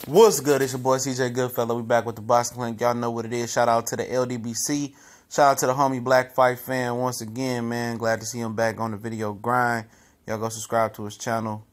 What's good? It's your boy CJ Goodfellow. We back with the Boxing Link. Y'all know what it is. Shout out to the LDBC. Shout out to the homie Black Fight fan once again, man. Glad to see him back on the video grind. Y'all go subscribe to his channel.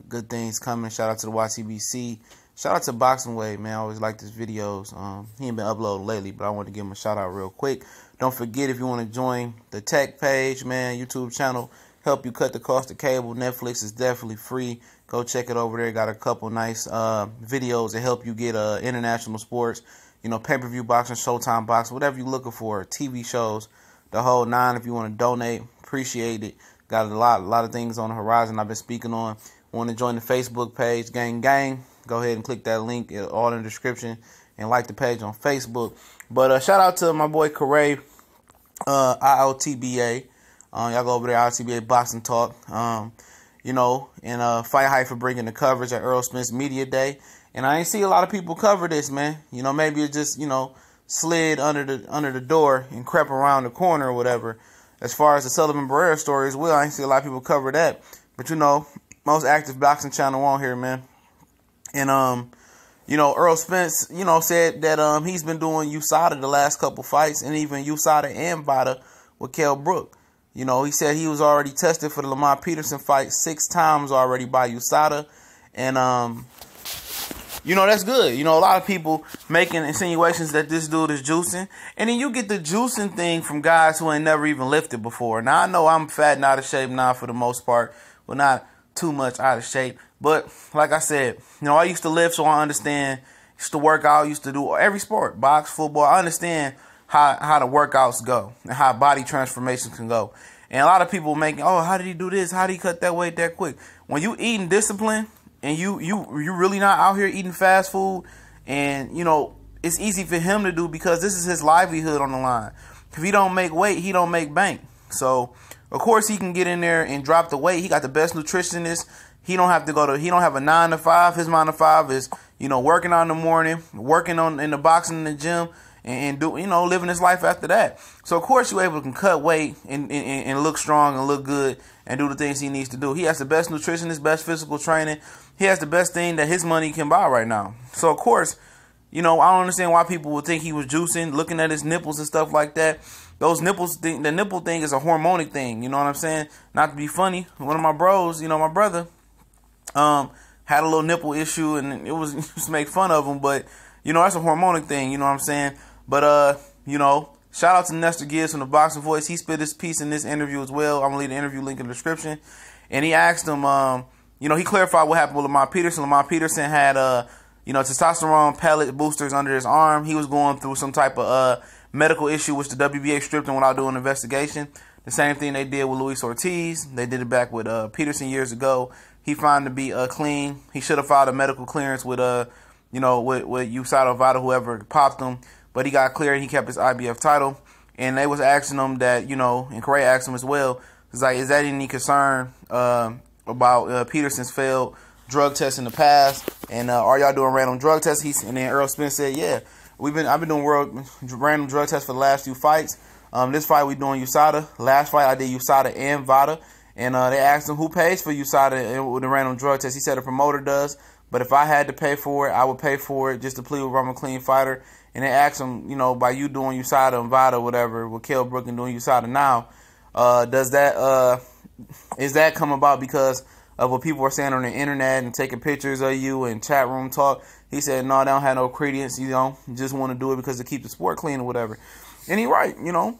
Good things coming. Shout out to the YTBC. Shout out to Boxing Way, man. I always like his videos. He ain't been uploading lately, but I want to give him a shout out real quick. Don't forget, if you want to join the tech page, man, YouTube channel, help you cut the cost of cable. Netflix is definitely free. Go check it over there. Got a couple nice videos that help you get international sports, you know, pay-per-view boxing, Showtime boxing, whatever you're looking for, TV shows, the whole nine. If you want to donate, appreciate it. Got a lot of things on the horizon I've been speaking on. Want to join the Facebook page, gang, go ahead and click that link, all in the description, and like the page on Facebook. But shout out to my boy Errol, IOTBA. Y'all go over there, IOTBA Boxing Talk. You know, and Fight Hype for bringing the coverage at Errol Spence Media Day. And I ain't see a lot of people cover this, man. You know, maybe it just, you know, slid under the door and crept around the corner or whatever. As far as the Sullivan Barrera story as well, I ain't see a lot of people cover that. But, you know, most active boxing channel on here, man. And, you know, Errol Spence, you know, said that he's been doing USADA the last couple fights, and even USADA and VADA with Kell Brook. You know, he said he was already tested for the Peterson Fight 6 times already by USADA. And, you know, that's good. You know, a lot of people making insinuations that this dude is juicing. And then you get the juicing thing from guys who ain't never even lifted before. Now, I know I'm fat and out of shape now for the most part. Well, not too much out of shape. But, like I said, you know, I used to lift, so I understand. Used to work out, used to do every sport, box, football. I understand how the workouts go and how body transformation can go. And a lot of people making, oh, how did he do this? How did he cut that weight that quick? When you eating discipline and you really not out here eating fast food, and, you know, it's easy for him to do because this is his livelihood on the line. If he don't make weight, he don't make bank. So, of course, he can get in there and drop the weight. He got the best nutritionist. He don't have to he don't have a 9 to 5. His 9 to 5 is, you know, working out in the morning, working in the boxing in the gym, and do, you know, living his life after that. So, of course, you're able to cut weight and look strong and look good and do the things he needs to do. He has the best nutritionist, best physical training. He has the best thing that his money can buy right now. So, of course, you know, I don't understand why people would think he was juicing, looking at his nipples and stuff like that. Those nipples, the nipple thing is a hormonic thing. You know what I'm saying? Not to be funny. One of my bros, you know, my brother, had a little nipple issue, and it was just make fun of him. But, you know, that's a hormonic thing. You know what I'm saying? But, you know, shout out to Nestor Gibbs from the Boxing Voice. He spit his piece in this interview as well. I'm going to leave the interview link in the description. And he asked him, you know, he clarified what happened with Lamar Peterson. Lamar Peterson had, you know, testosterone pellet boosters under his arm. He was going through some type of medical issue, which the WBA stripped him without doing an investigation. The same thing they did with Luis Ortiz. They did it back with Peterson years ago. He found to be clean. He should have filed a medical clearance with, you know, with USADA, VADA, whoever popped him. But he got cleared. He kept his IBF title. And they was asking him that, you know, and Correa asked him as well, it's like, is that any concern about Peterson's failed drug tests in the past? And are y'all doing random drug tests? And then Errol Spence said, yeah, I've been doing random drug tests for the last few fights. This fight we doing USADA. Last fight I did USADA and VADA. And they asked him who pays for USADA with the random drug test. He said the promoter does. But if I had to pay for it, I would pay for it just to plead with I'm a clean fighter. And they asked him, you know, by you doing USADA and VADA, whatever, with Kell Brook and doing USADA now, is that come about because of what people are saying on the internet and taking pictures of you and chat room talk? He said, no, they don't have no credence, you know, just want to do it because to keep the sport clean or whatever. And he right, you know,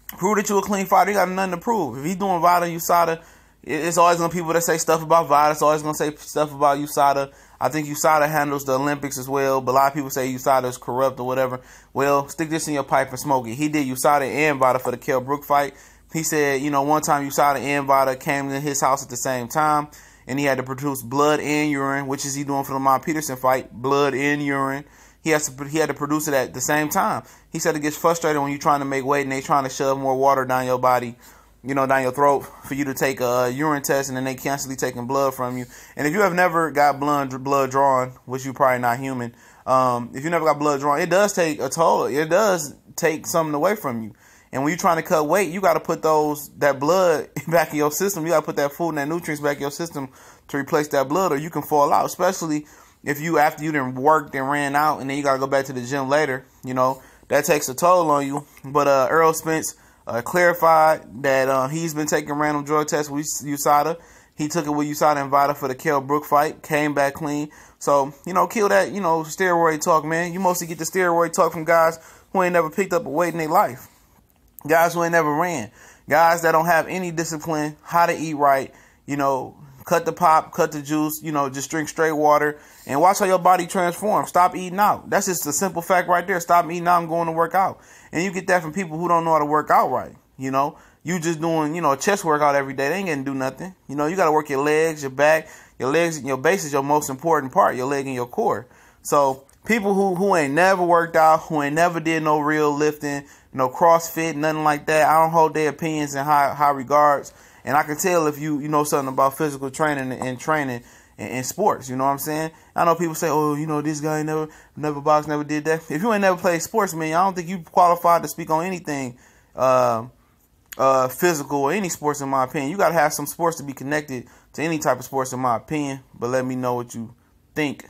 prove that you a clean fighter, you got nothing to prove. If he's doing VADA and USADA, it's always going to be people that say stuff about VADA. It's always going to say stuff about USADA. I think USADA handles the Olympics as well, but a lot of people say USADA is corrupt or whatever. Well, stick this in your pipe and smoke it. He did USADA and VADA for the Kell Brook fight. He said, you know, one time USADA and VADA came to his house at the same time, and he had to produce blood and urine, which is he doing for the Lamar Peterson fight, blood and urine. He had to produce it at the same time. He said it gets frustrating when you're trying to make weight and they trying to shove more water down your body, you know, down your throat for you to take a urine test, and then they constantly taking blood from you. And if you have never got blood drawn, which you probably not human, if you never got blood drawn, it does take a toll. It does take something away from you. And when you're trying to cut weight, you got to put that blood back in your system. You got to put that food and that nutrients back in your system to replace that blood, or you can fall out, especially if you, after you done worked and ran out and then you got to go back to the gym later, you know, that takes a toll on you. But Errol Spence clarified that he's been taking random drug tests with USADA. He took it with USADA and Vada for the Kell Brook fight, came back clean. So, you know, kill that, you know, steroid talk, man. You mostly get the steroid talk from guys who ain't never picked up a weight in their life. Guys who ain't never ran. Guys that don't have any discipline, how to eat right, you know, cut the pop, cut the juice, you know, just drink straight water and watch how your body transforms. Stop eating out. That's just a simple fact right there. Stop eating out and going to work out. And you get that from people who don't know how to work out right, you know. You just doing, you know, a chest workout every day. They ain't gonna do nothing. You know, you got to work your legs, your back. Your legs and your base is your most important part, your leg and your core. So people who ain't never worked out, who ain't never did no real lifting, no CrossFit, nothing like that, I don't hold their opinions in high regards. And I can tell if you know something about physical training and training in sports. You know what I'm saying? I know people say, oh, you know, this guy never boxed, never did that. If you ain't never played sports, man, I don't think you qualified to speak on anything physical or any sports, in my opinion. You got to have some sports to be connected to any type of sports, in my opinion. But let me know what you think.